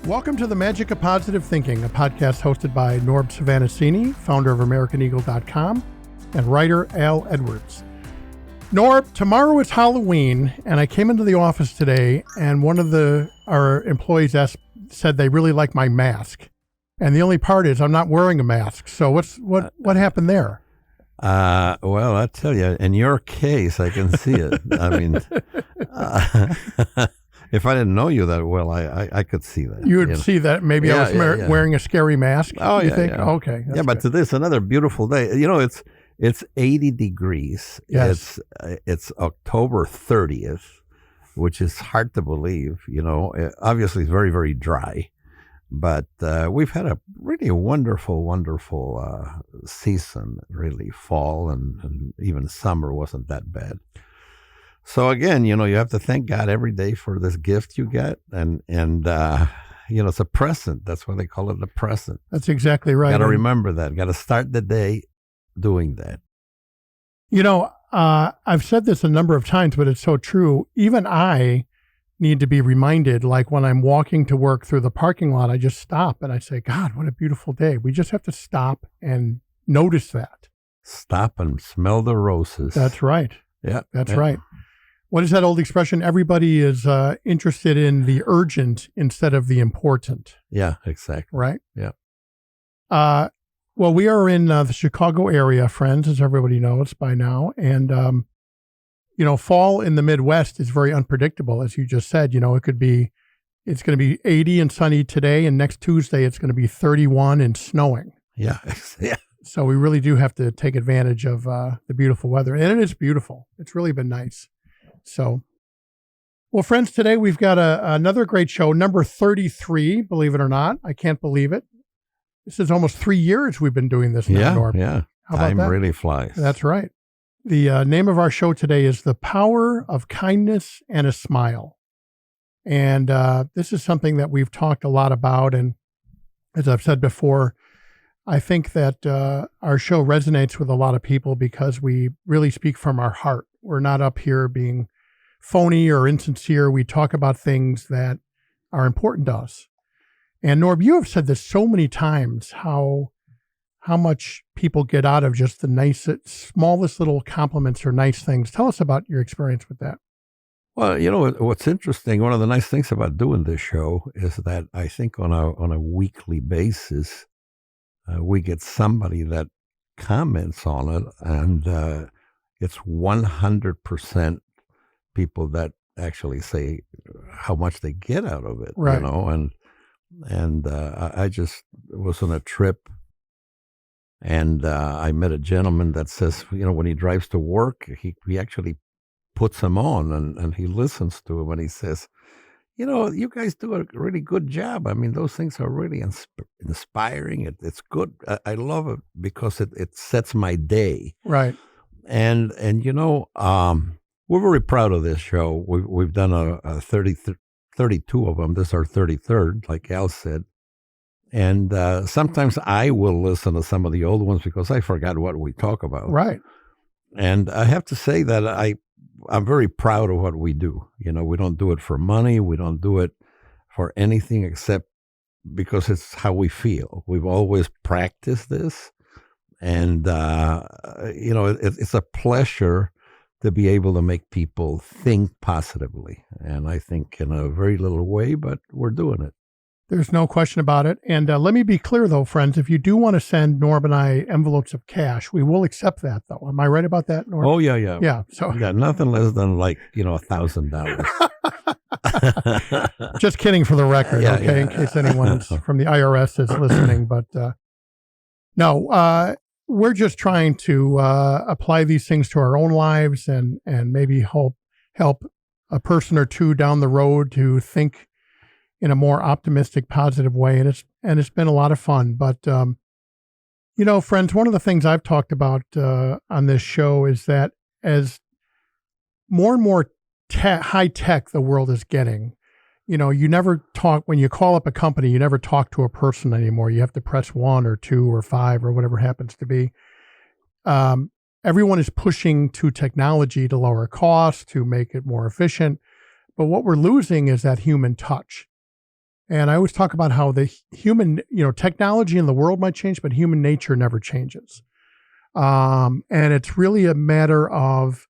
Welcome to the Magic of Positive Thinking, a podcast hosted by Norb Savannacini, founder of AmericanEagle.com, and writer Al Edwards. Norb, tomorrow is Halloween, and I came into the office today, and one of our employees said they really like my mask. And the only part is I'm not wearing a mask. So what happened there? Well, I tell you, in your case, I can see it. I mean, if I didn't know you that well, I could see that. You would see that maybe I was wearing a scary mask? Oh, you yeah, think? yeah. Okay. Yeah, but to this, another beautiful day. You know, it's 80 degrees. Yes. It's October 30th, which is hard to believe. You know, obviously it's very, very dry. But we've had a really wonderful, wonderful season, really. Fall and even summer wasn't that bad. So again, you know, you have to thank God every day for this gift you get. And you know, it's a present. That's why they call it a present. That's exactly right. Got to remember that. Got to start the day doing that. You know, I've said this a number of times, but it's so true. Even I need to be reminded, like when I'm walking to work through the parking lot, I just stop and I say, God, what a beautiful day. We just have to stop and notice that. Stop and smell the roses. That's right. Yeah. That's right. What is that old expression? Everybody is interested in the urgent instead of the important. Yeah, exactly. Right? Yeah. Well, we are in the Chicago area, friends, as everybody knows by now. And, you know, fall in the Midwest is very unpredictable, as you just said. You know, it's going to be 80 and sunny today, and next Tuesday it's going to be 31 and snowing. Yeah. Yeah. So we really do have to take advantage of the beautiful weather. And it is beautiful. It's really been nice. So, well, friends, today we've got another great show, number 33, believe it or not. I can't believe it. This is almost 3 years we've been doing this now, Norb. Yeah. How about Time that? really flies. That's right. The name of our show today is The Power of Kindness and a Smile. And this is something that we've talked a lot about. And as I've said before, I think that our show resonates with a lot of people because we really speak from our heart. We're not up here being phony or insincere. We talk about things that are important to us. And Norb, you have said this so many times, how much people get out of just the nicest, smallest little compliments or nice things. Tell us about your experience with that. Well, you know, what's interesting, one of the nice things about doing this show is that I think on a weekly basis, we get somebody that comments on it, and it's 100% people that actually say how much they get out of it, right. You know, and I just was on a trip, and I met a gentleman that says, you know, when he drives to work, he actually puts them on and he listens to them, and he says, you know, you guys do a really good job. I mean, those things are really inspiring. It's good. I love it because it sets my day. Right. And you know, we're very proud of this show. We've done 32 of them. This is our 33rd, like Al said. And sometimes I will listen to some of the old ones because I forgot what we talk about. Right. And I have to say that I'm very proud of what we do. You know, we don't do it for money. We don't do it for anything except because it's how we feel. We've always practiced this. And, you know, it's a pleasure to be able to make people think positively. And I think in a very little way, but we're doing it. There's no question about it. And let me be clear, though, friends, if you do want to send Norb and I envelopes of cash, we will accept that, though. Am I right about that, Norb? Oh, yeah, yeah. Yeah. So yeah, nothing less than like, you know, $1,000. Just kidding for the record, Yeah, okay, yeah. in case anyone from the IRS is listening. But no, we're just trying to apply these things to our own lives and maybe help a person or two down the road to think in a more optimistic, positive way. And it's been a lot of fun. But, you know, friends, one of the things I've talked about on this show is that as more and more high tech the world is getting, you know, you never talk, when you call up a company, you never talk to a person anymore. You have to press 1 or 2 or 5 or whatever happens to be. Everyone is pushing to technology to lower costs, to make it more efficient. But what we're losing is that human touch. And I always talk about how the human, technology in the world might change, but human nature never changes. And it's really a matter of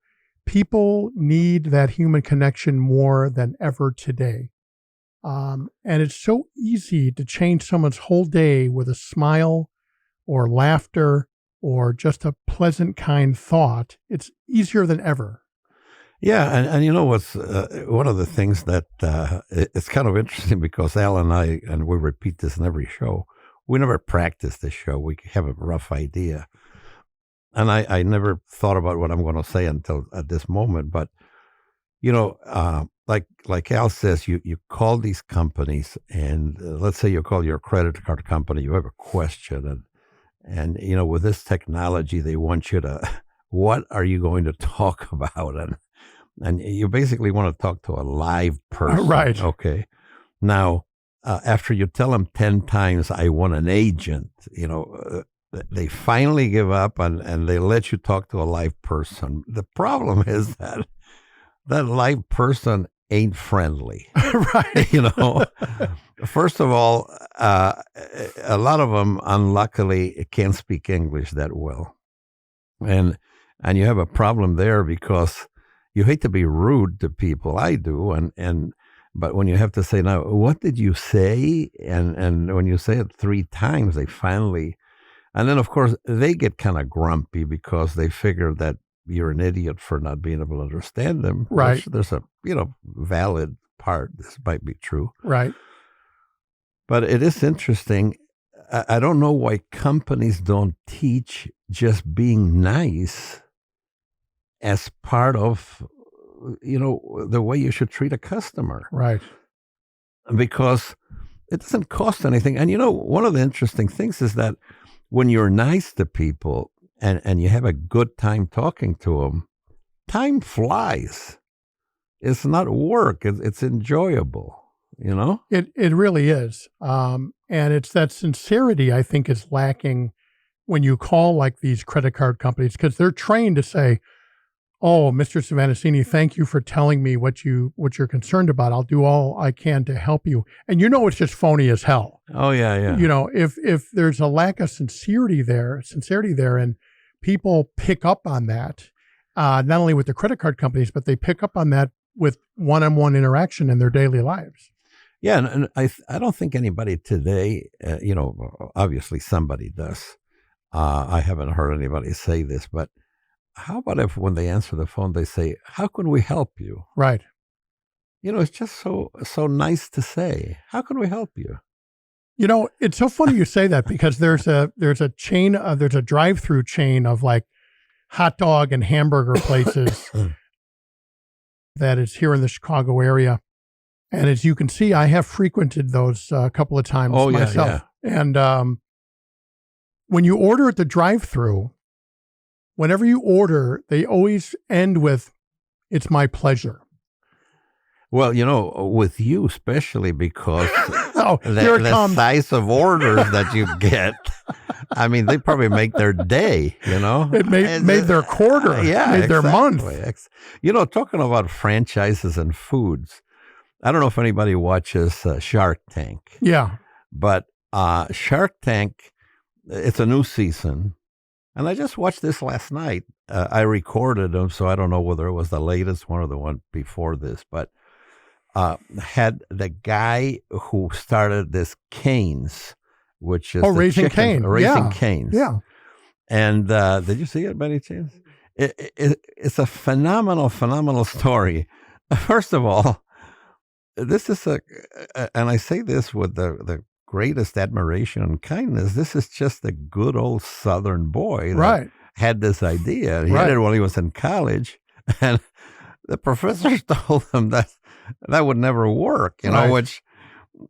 people need that human connection more than ever today. And it's so easy to change someone's whole day with a smile or laughter or just a pleasant, kind thought. It's easier than ever. Yeah, and you know what's one of the things that it's kind of interesting because Al and I, and we repeat this in every show, we never practice this show. We have a rough idea. And I never thought about what I'm going to say until at this moment. But, like Al says, you call these companies and let's say you call your credit card company, you have a question. And with this technology, they want you to, what are you going to talk about? And you basically want to talk to a live person. Right. Okay. Now, after you tell them 10 times, I want an agent, they finally give up and they let you talk to a live person. The problem is that live person ain't friendly. Right. First of all, a lot of them, unluckily, can't speak English that well. And you have a problem there because you hate to be rude to people. I do. But when you have to say, now, what did you say? And when you say it 3 times, they finally, and then of course they get kind of grumpy because they figure that you're an idiot for not being able to understand them. Right. There's a, valid part. This might be true. Right. But it is interesting. I don't know why companies don't teach just being nice as part of, the way you should treat a customer. Right. Because it doesn't cost anything. And, one of the interesting things is that when you're nice to people and you have a good time talking to them, time flies. It's not work. It's enjoyable, It really is. And it's that sincerity, I think, is lacking when you call like these credit card companies, because they're trained to say, oh, Mr. Savannasini, thank you for telling me what you're concerned about. I'll do all I can to help you. And it's just phony as hell. Oh, yeah, yeah. If there's a lack of sincerity there, and people pick up on that, not only with the credit card companies, but they pick up on that with one-on-one interaction in their daily lives. Yeah, and I don't think anybody today, obviously somebody does. I haven't heard anybody say this, but how about if when they answer the phone, they say, how can we help you? Right. It's just so nice to say, how can we help you? It's so funny you say that because there's a chain, there's a drive-through chain of like hot dog and hamburger places that is here in the Chicago area. And as you can see, I have frequented those a couple of times myself. Yeah. And when you order at the drive-through, whenever you order, they always end with, it's my pleasure. Well, with you especially because the size of orders that you get, I mean, they probably make their day, It made their quarter, made their month. Talking about franchises and foods, I don't know if anybody watches Shark Tank. Yeah. But Shark Tank, it's a new season. And I just watched this last night. I recorded them, so I don't know whether it was the latest one or the one before this, but had the guy who started this Cane's, which is Raising Cane's. Raising Cane's. Yeah. And did you see it by any chance? It's a phenomenal story. First of all, this is and I say this with the greatest admiration and kindness. This is just a good old Southern boy that had this idea. He had it while he was in college, and the professors told him that would never work, which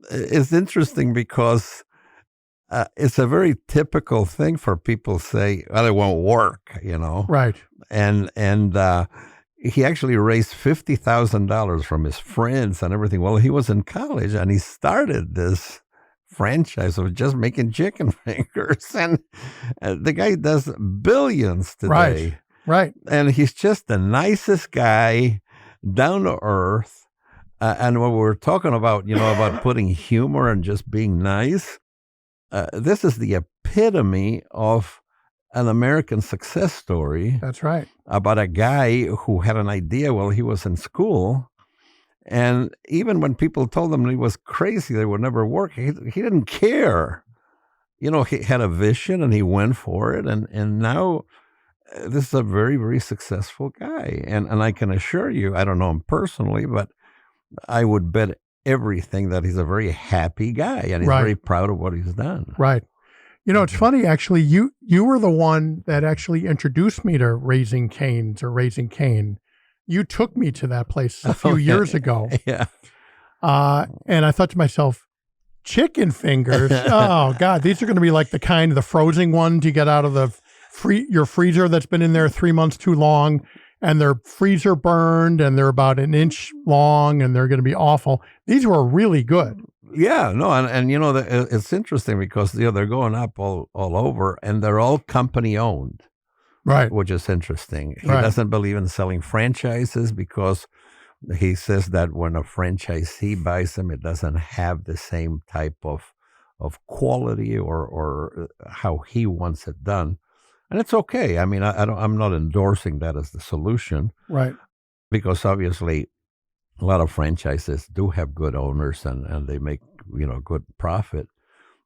is interesting because it's a very typical thing for people to say, well, it won't work, Right. And he actually raised $50,000 from his friends and everything. Well, he was in college and he started this franchise of just making chicken fingers, and the guy does billions today. Right. And he's just the nicest guy, down to earth. And when we're talking about, about putting humor and just being nice, this is the epitome of an American success story. That's right. About a guy who had an idea while he was in school. And even when people told him he was crazy, they would never work, he didn't care. He had a vision and he went for it. And now this is a very, very successful guy. And I can assure you, I don't know him personally, but I would bet everything that he's a very happy guy and he's very proud of what he's done. Right. It's funny, actually, you were the one that actually introduced me to Raising Cane's or Raising Cane. You took me to that place a few years ago. Yeah. And I thought to myself, chicken fingers. Oh God, these are going to be like the frozen ones you get out of your freezer that's been in there 3 months too long, and they're freezer burned and they're about an inch long and they're going to be awful. These were really good. Yeah, no, and it's interesting because they're going up all over, and they're all company owned, right? Which is interesting. He doesn't believe in selling franchises because he says that when a franchisee buys them, it doesn't have the same type of quality or how he wants it done, and it's okay. I mean, I'm not endorsing that as the solution, right? Because obviously, a lot of franchises do have good owners and they make, good profit.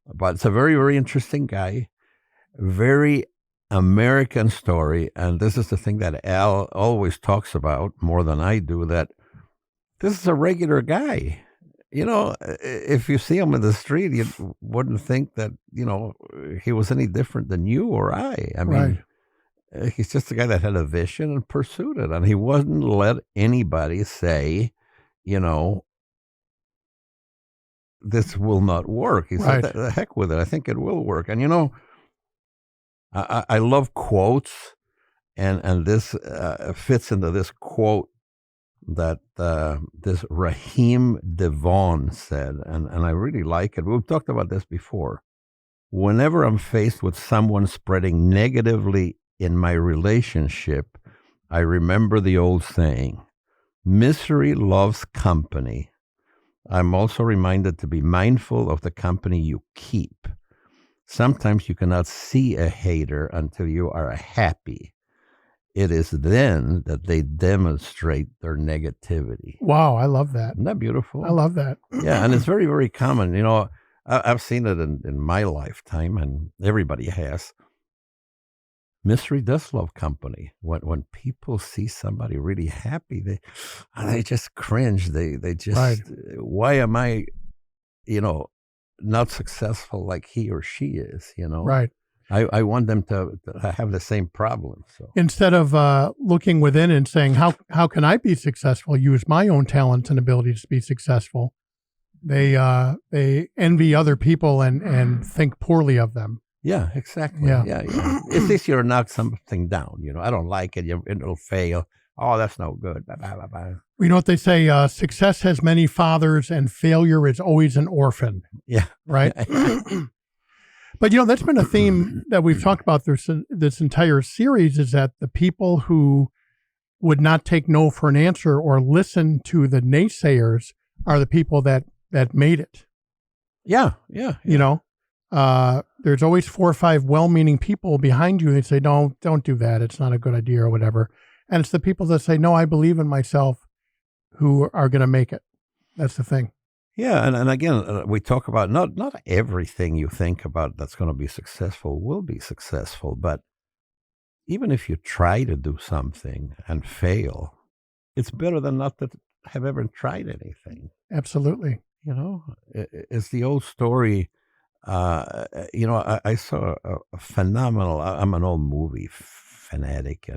But it's a very, very interesting guy, very American story. And this is the thing that Al always talks about more than I do, that this is a regular guy. If you see him in the street, you wouldn't think that, he was any different than you or I. I mean, he's just a guy that had a vision and pursued it. And he wouldn't let anybody say, this will not work. He said, the heck with it. I think it will work. And, I love quotes, and this fits into this quote that this Raheem Devon said, and I really like it. We've talked about this before. Whenever I'm faced with someone spreading negatively in my relationship, I remember the old saying, misery loves company. I'm also reminded to be mindful of the company you keep. Sometimes you cannot see a hater until you are happy. It is then that they demonstrate their negativity. Wow, I love that. Isn't that beautiful? I love that. Yeah, and it's very, very common. I've seen it in my lifetime, and everybody has. Mystery does love company. When people see somebody really happy, they just cringe. They just, why am I, not successful like he or she is? Right. I want them to have the same problem. So instead of looking within and saying, how can I be successful? Use my own talents and abilities to be successful. They envy other people and think poorly of them. Yeah, exactly. Yeah. It's easier to knock something down. I don't like it. It'll fail. Oh, that's no good. Blah, blah, blah, blah. You know what they say? Success has many fathers and failure is always an orphan. Yeah. Right? But, that's been a theme that we've talked about this entire series, is that the people who would not take no for an answer or listen to the naysayers are the people that made it. Yeah. There's always 4 or 5 well-meaning people behind you. They say, no, don't do that. It's not a good idea or whatever. And it's the people that say, no, I believe in myself, who are going to make it. That's the thing. Yeah. And again, we talk about not everything you think about that's going to be successful will be successful. But even if you try to do something and fail, it's better than not to have ever tried anything. Absolutely. It's the old story. I saw a phenomenal, I'm an old movie fanatic,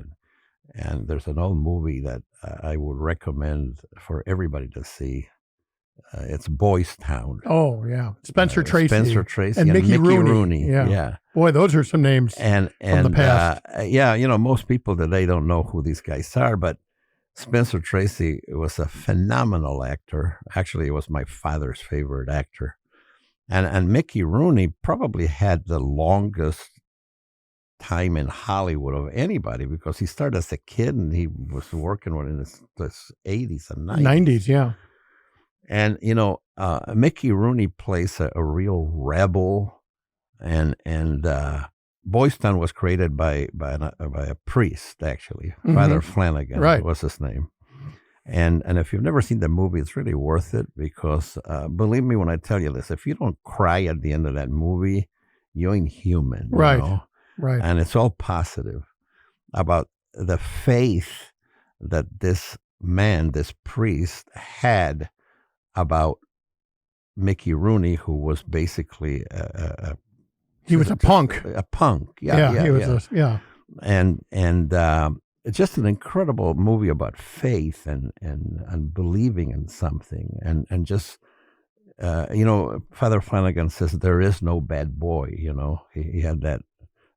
and there's an old movie that I would recommend for everybody to see. It's Boys Town. Oh, yeah. Spencer Tracy. And Mickey Rooney. Rooney. Yeah. Boy, those are some names from the past. Most people today don't know who these guys are, but Spencer Tracy was a phenomenal actor. Actually, he was my father's favorite actor. And Mickey Rooney probably had the longest time in Hollywood of anybody, because he started as a kid and he was working in his 80s and 90s. 90s, yeah. And Mickey Rooney plays a real rebel, and Boys Town was created by a priest, actually. Father Flanagan Right. was his name. And if you've never seen the movie, it's really worth it because believe me when I tell you this, if you don't cry at the end of that movie, you ain't human. You Right. know? Right. And it's all positive about the faith that this man, this priest, had about Mickey Rooney, who was basically He was a punk. a punk. Yeah, he was yeah. And it's just an incredible movie about faith and believing in something and just Father Flanagan says there is no bad boy. He had that.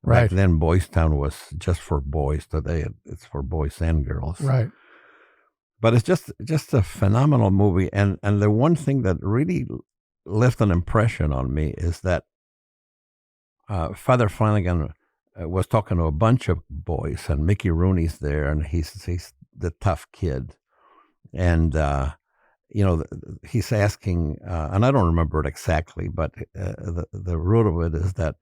Right. Back then, Boys Town was just for boys. Today, it's for boys and girls. Right. But it's just a phenomenal movie. And the one thing that really left an impression on me is that Father Flanagan was talking to a bunch of boys, and Mickey Rooney's there, and he's the tough kid. And, he's asking, and I don't remember it exactly, but the root of it is that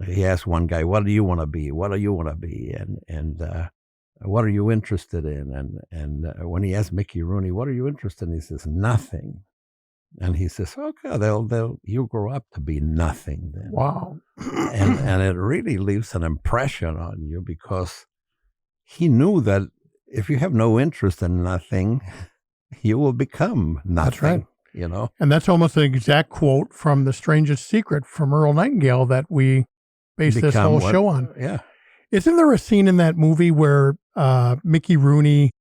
he asked one guy, "What do you want to be? What do you want to be?" And what are you interested in? And when he asked Mickey Rooney, "What are you interested in?" He says, "Nothing." And he says, "Okay, you grow up to be nothing then." Wow. and it really leaves an impression on you because he knew that if you have no interest in nothing, you will become nothing. That's right. And that's almost an exact quote from The Strangest Secret from Earl Nightingale that we based this whole show on. Yeah. Isn't there a scene in that movie where Mickey Rooney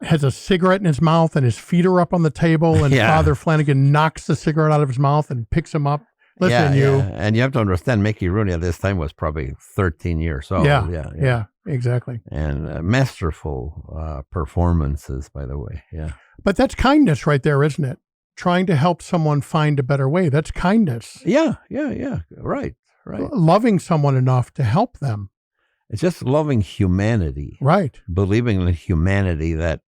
has a cigarette in his mouth and his feet are up on the table and Father Flanagan knocks the cigarette out of his mouth and picks him up? Listen, And you have to understand Mickey Rooney at this time was probably 13 years old. Yeah, exactly. And masterful performances, by the way. Yeah. But that's kindness right there, isn't it? Trying to help someone find a better way. That's kindness. Yeah. Right. Loving someone enough to help them. It's just loving humanity. Right. Believing in humanity that,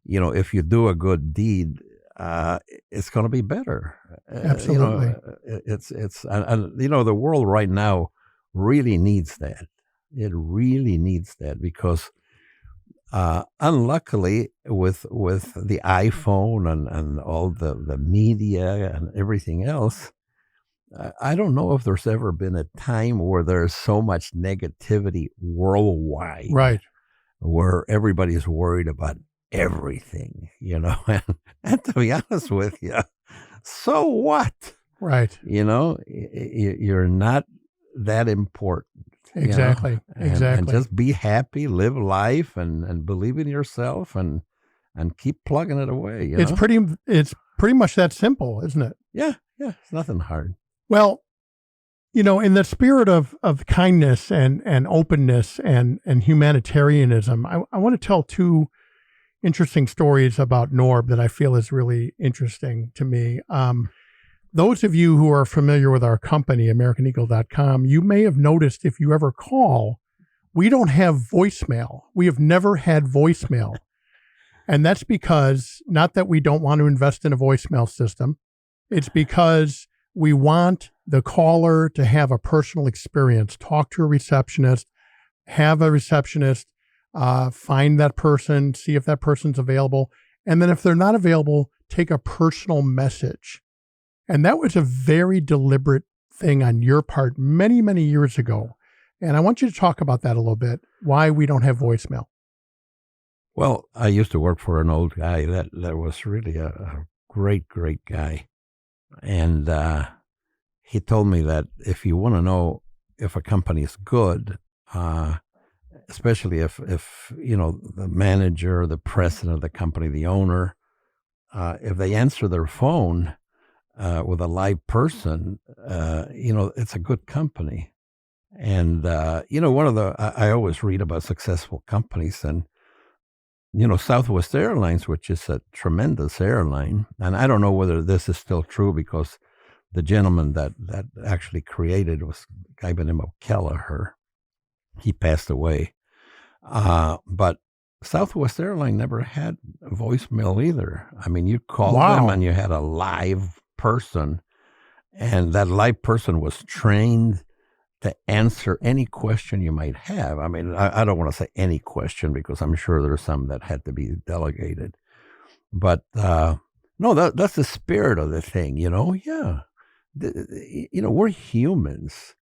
if you do a good deed, it's going to be better. Absolutely. It's the world right now really needs that. It really needs that because unluckily with the iPhone and all the media and everything else, I don't know if there's ever been a time where there's so much negativity worldwide. Right. Where everybody's worried about everything, and to be honest with you, so what? Right. You're not that important. Exactly. And just be happy, live life, and believe in yourself, and keep plugging it away. It's pretty much that simple, isn't it? Yeah. It's nothing hard. Well, in the spirit of kindness and openness and humanitarianism, I want to tell two interesting stories about Norb that I feel is really interesting to me. Those of you who are familiar with our company, AmericanEagle.com, you may have noticed if you ever call, we don't have voicemail. We have never had voicemail. And that's because, not that we don't want to invest in a voicemail system, it's because we want the caller to have a personal experience, talk to a receptionist, have a receptionist, find that person, see if that person's available. And then if they're not available, take a personal message. And that was a very deliberate thing on your part many, many years ago. And I want you to talk about that a little bit, why we don't have voicemail. Well, I used to work for an old guy that was really a great, great guy. And he told me that if you want to know if a company is good, especially if the manager, the president of the company, the owner, if they answer their phone with a live person, it's a good company. And I always read about successful companies, and Southwest Airlines, which is a tremendous airline, and I don't know whether this is still true because the gentleman that actually created was a guy by the name of Kelleher. He passed away. But Southwest Airlines never had voicemail either. I mean, you called Wow. them and you had a live person, and that live person was trained to answer any question you might have. I mean, I don't want to say any question because I'm sure there's some that had to be delegated. But no, that's the spirit of the thing, you know? Yeah. We're humans.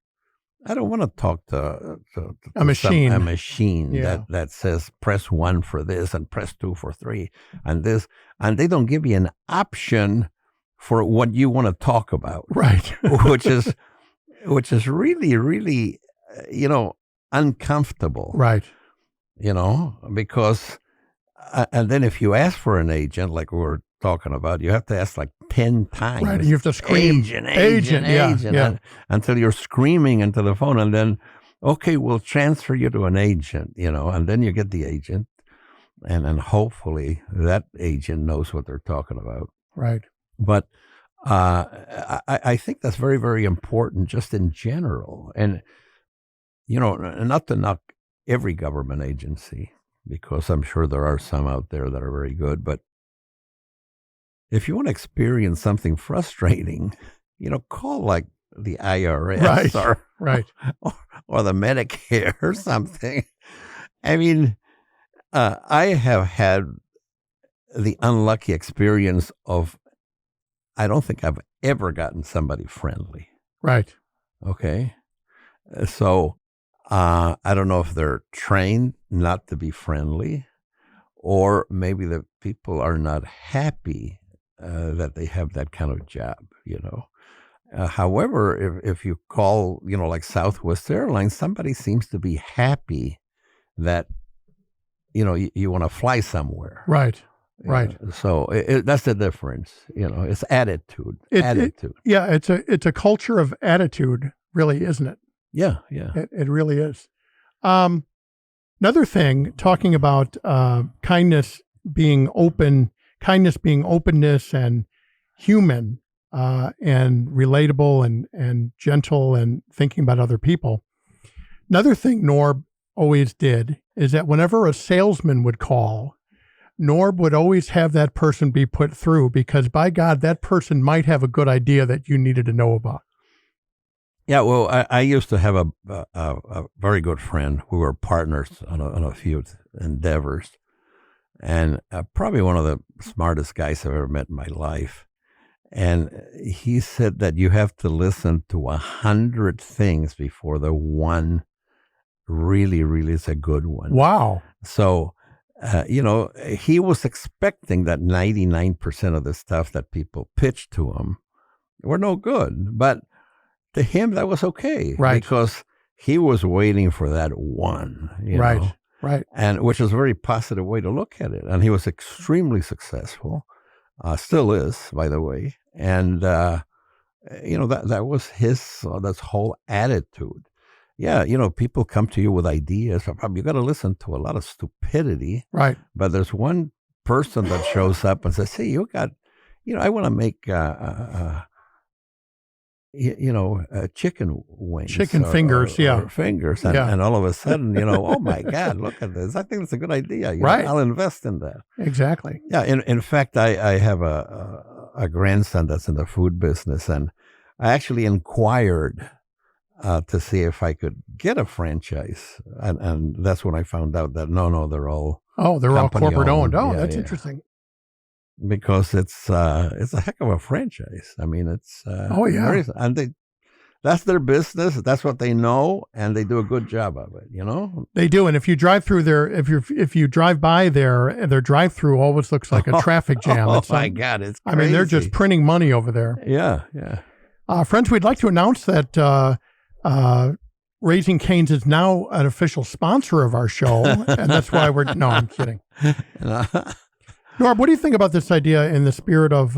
I don't want to talk to A machine. a machine Yeah. that says press 1 for this and press 2 for 3 and this, and they don't give you an option for what you want to talk about, Right. which is really, really, uncomfortable, Right. because, and then if you ask for an agent, like we were talking about, you have to ask like 10 times. Right. You have to scream, agent, yeah. until you're screaming into the phone, and then, okay, we'll transfer you to an agent, and then you get the agent, and then hopefully that agent knows what they're talking about. Right. But I think that's very, very important just in general. And, not to knock every government agency, because I'm sure there are some out there that are very good. But if you want to experience something frustrating, call like the IRS or the Medicare or something. I mean, I have had the unlucky experience of, I don't think I've ever gotten somebody friendly. Right. Okay. So I don't know if they're trained not to be friendly, or maybe the people are not happy that they have that kind of job, However, if you call, like Southwest Airlines, somebody seems to be happy that, you want to fly somewhere. Right. Right. So that's the difference. It's attitude. Attitude. It's a culture of attitude, really, isn't it? Yeah. It really is. Another thing, talking about kindness being openness and human and relatable and gentle and thinking about other people. Another thing Norb always did is that whenever a salesman would call, Norb would always have that person be put through, because by God, that person might have a good idea that you needed to know about. Yeah, well, I used to have a very good friend. We were partners on a few endeavors, and probably one of the smartest guys I've ever met in my life. And he said that you have to listen to 100 things before the one really, really is a good one. Wow. So, he was expecting that 99% of the stuff that people pitched to him were no good. But to him, that was okay. Right. Because he was waiting for that one. Right. Right. And which is a very positive way to look at it. And he was extremely successful. Still is, by the way. And, that was his, this whole attitude. Yeah, people come to you with ideas. You got to listen to a lot of stupidity. Right. But there's one person that shows up and says, hey, I want to make, chicken wings. Chicken fingers, or fingers. And all of a sudden, oh my God, look at this. I think it's a good idea. Right. I'll invest in that. Exactly. Yeah. In fact, I have a grandson that's in the food business, and I actually inquired to see if I could get a franchise. And that's when I found out that no, they're all corporate owned. Oh, yeah, that's interesting. Because it's a heck of a franchise. I mean, it's and that's their business. That's what they know, and they do a good job of it. They do. And if you drive through if you drive by their drive-through always looks like a traffic jam. Oh my God, it's crazy. I mean, they're just printing money over there. Yeah. Friends, we'd like to announce that Raising Cane's is now an official sponsor of our show, and that's why no, I'm kidding. Norb, what do you think about this idea in the spirit of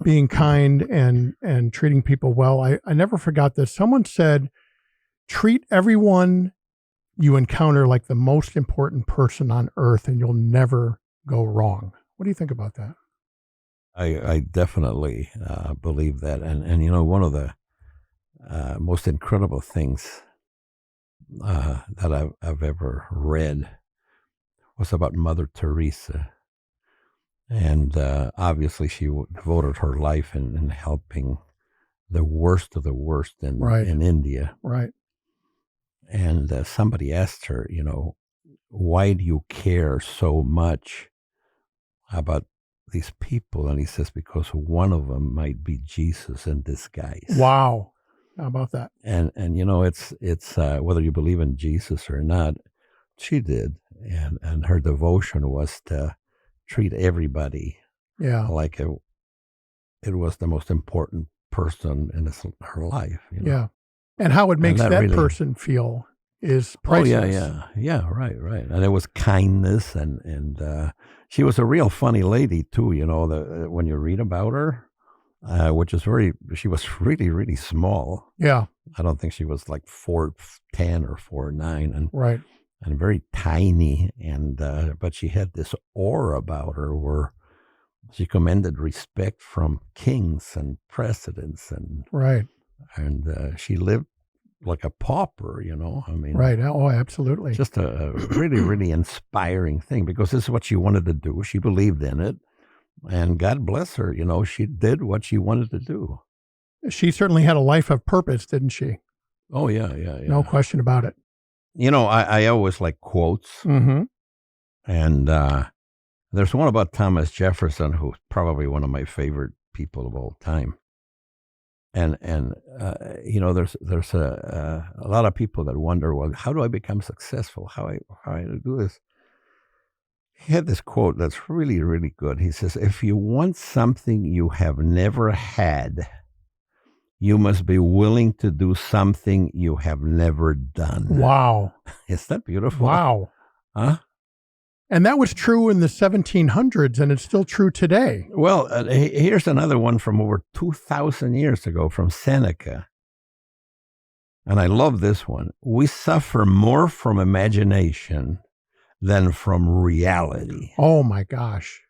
being kind and treating people well? I never forgot this. Someone said, treat everyone you encounter like the most important person on earth and you'll never go wrong. What do you think about that? I definitely believe that. And one of the most incredible things that I've ever read was about Mother Teresa. And obviously she devoted her life in helping the worst of the worst in India. Right. And somebody asked her, why do you care so much about these people? And he says, because one of them might be Jesus in disguise. Wow. How about that? And it's whether you believe in Jesus or not, she did. And her devotion was to treat everybody like it was the most important person in her life. Yeah. And how it makes that really, person feel is priceless. Yeah, right. And it was kindness, and she was a real funny lady too. When you read about her, which is she was really, really small. Yeah, I don't think she was like 4'10" or 4'9", and right, and very tiny, and but she had this aura about her where she commanded respect from kings and presidents, and right. And she lived like a pauper, I mean. Right. Oh, absolutely. Just a really, really inspiring thing, because this is what she wanted to do. She believed in it. And God bless her, she did what she wanted to do. She certainly had a life of purpose, didn't she? Oh, yeah. No question about it. I always like quotes. Mm-hmm. And there's one about Thomas Jefferson, who's probably one of my favorite people of all time. And there's a lot of people that wonder, well, how do I become successful? How I do this? He had this quote that's really, really good. He says, if you want something you have never had, you must be willing to do something you have never done. Wow. Is that beautiful? Wow. Huh? And that was true in the 1700s, and it's still true today. Well, here's another one from over 2,000 years ago from Seneca. And I love this one. We suffer more from imagination than from reality. Oh, my gosh.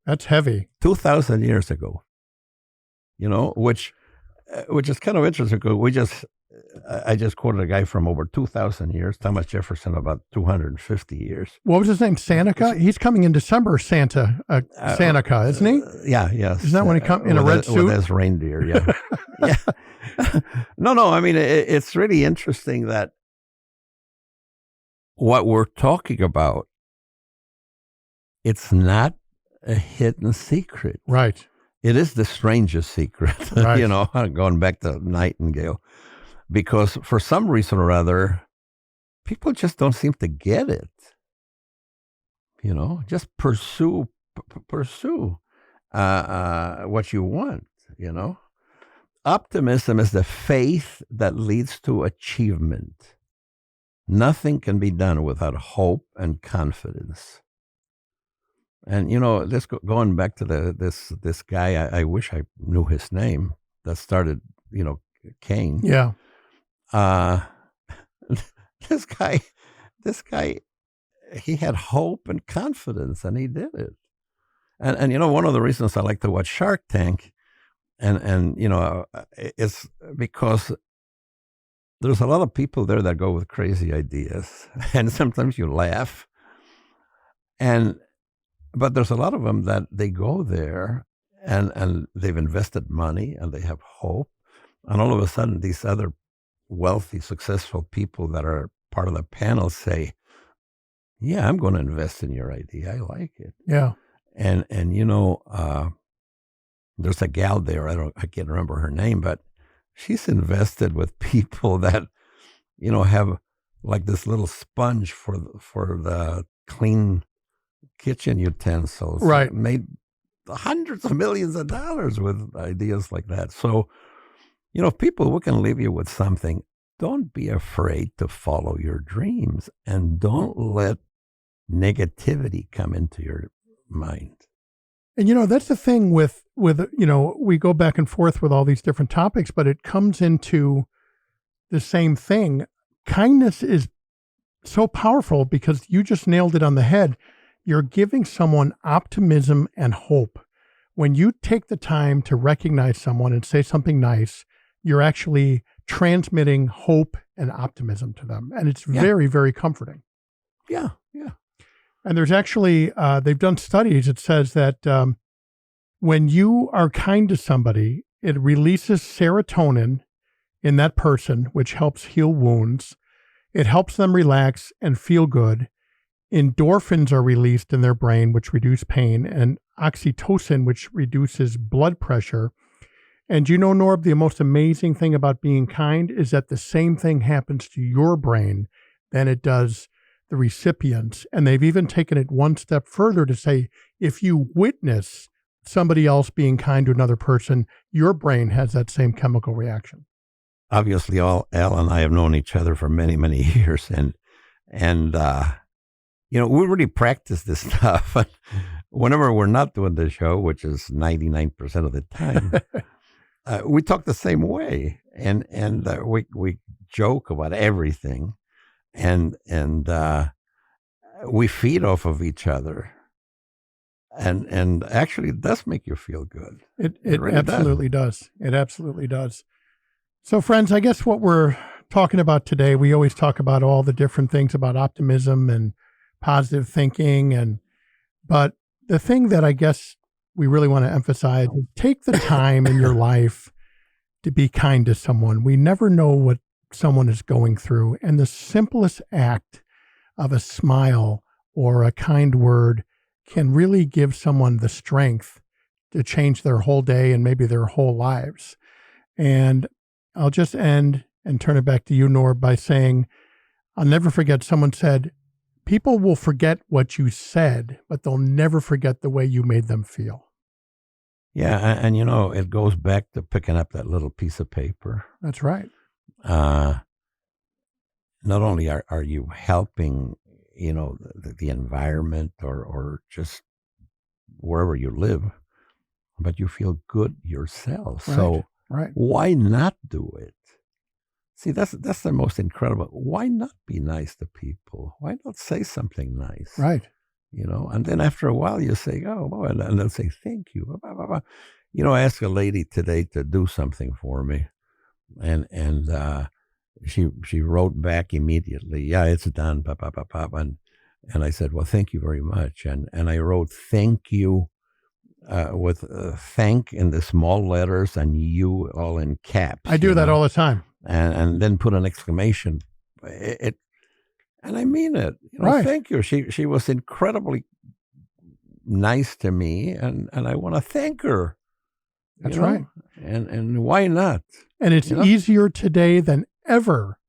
That's heavy. 2,000 years ago. Which is kind of interesting, because I just quoted a guy from over 2,000 years, Thomas Jefferson about 250 years. What was his name? Seneca? He's coming in December, Seneca, isn't he? Yes. Isn't that when he comes in a red suit? With his reindeer, yeah. Yeah. No, I mean, it's really interesting that what we're talking about, it's not a hidden secret. Right. It is the strangest secret, right. Going back to Nightingale. Because for some reason or other, people just don't seem to get it. Just pursue what you want, Optimism is the faith that leads to achievement. Nothing can be done without hope and confidence. And, this going back to this guy, I wish I knew his name, that started, Kane. Yeah. This guy, he had hope and confidence, and he did it. And one of the reasons I like to watch Shark Tank, and it's because there's a lot of people there that go with crazy ideas, and sometimes you laugh. But there's a lot of them that they go there, and they've invested money, and they have hope, and all of a sudden these other wealthy, successful people that are part of the panel say, yeah, I'm going to invest in your idea. I like it. Yeah. And there's a gal there, I can't remember her name, but she's invested with people that, have like this little sponge for the clean kitchen utensils. Right. Made hundreds of millions of dollars with ideas like that. So, people who can leave you with something, don't be afraid to follow your dreams, and don't let negativity come into your mind. And, that's the thing with, we go back and forth with all these different topics, but it comes into the same thing. Kindness is so powerful because you just nailed it on the head. You're giving someone optimism and hope. When you take the time to recognize someone and say something nice, you're actually transmitting hope and optimism to them. And it's very, very comforting. Yeah. And there's actually, they've done studies. It says that when you are kind to somebody, it releases serotonin in that person, which helps heal wounds. It helps them relax and feel good. Endorphins are released in their brain, which reduce pain, and oxytocin, which reduces blood pressure. And you know, Norb, the most amazing thing about being kind is that the same thing happens to your brain than it does the recipient's. And they've even taken it one step further to say, if you witness somebody else being kind to another person, your brain has that same chemical reaction. Obviously, Al and I have known each other for many, many years, and we really practice this stuff. Whenever we're not doing the show, which is 99% of the time, we talk the same way, and we joke about everything, and we feed off of each other, and actually, it does make you feel good. It really absolutely does. It absolutely does. So, friends, I guess what we're talking about today, we always talk about all the different things about optimism and positive thinking, but the thing that I guess we really want to emphasize is take the time in your life to be kind to someone. We never know what someone is going through, and the simplest act of a smile or a kind word can really give someone the strength to change their whole day and maybe their whole lives. And I'll just end and turn it back to you, Norb, by saying, I'll never forget someone said, people will forget what you said, but they'll never forget the way you made them feel. Yeah, and it goes back to picking up that little piece of paper. That's right. Not only are you helping, the environment or just wherever you live, but you feel good yourself. Right. So right. Why not do it? See, that's the most incredible. Why not be nice to people? Why not say something nice? Right. And then after a while you say, oh, boy, and they'll say, thank you. Blah, blah, blah. I asked a lady today to do something for me, and she wrote back immediately, yeah, it's done, blah, blah, blah, blah. And I said, well, thank you very much. And I wrote thank you with thank in the small letters and you all in caps. I do that all the time. And then put an exclamation. And I mean it. Right. Thank you. She was incredibly nice to me, and I want to thank her. That's right. And why not? And it's easier today than ever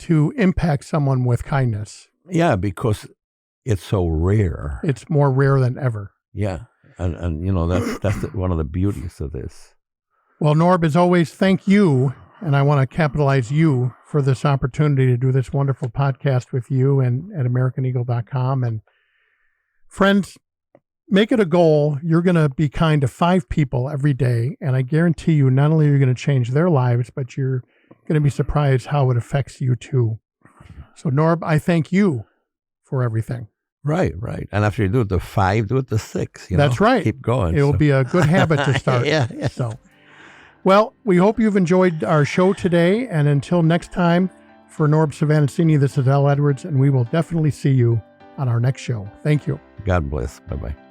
to impact someone with kindness. Yeah, because it's so rare. It's more rare than ever. Yeah. And that's one of the beauties of this. Well, Norb, as always, thank you. And I want to capitalize you for this opportunity to do this wonderful podcast with you and at AmericanEagle.com. And friends, make it a goal. You're going to be kind to 5 people every day. And I guarantee you, not only are you going to change their lives, but you're going to be surprised how it affects you too. So, Norb, I thank you for everything. Right. And after you do it to 5, do it to 6. That's right. Keep going. It'll be a good habit to start. Yeah. So, well, we hope you've enjoyed our show today. And until next time, for Norb Savanassini, this is Al Edwards, and we will definitely see you on our next show. Thank you. God bless. Bye-bye.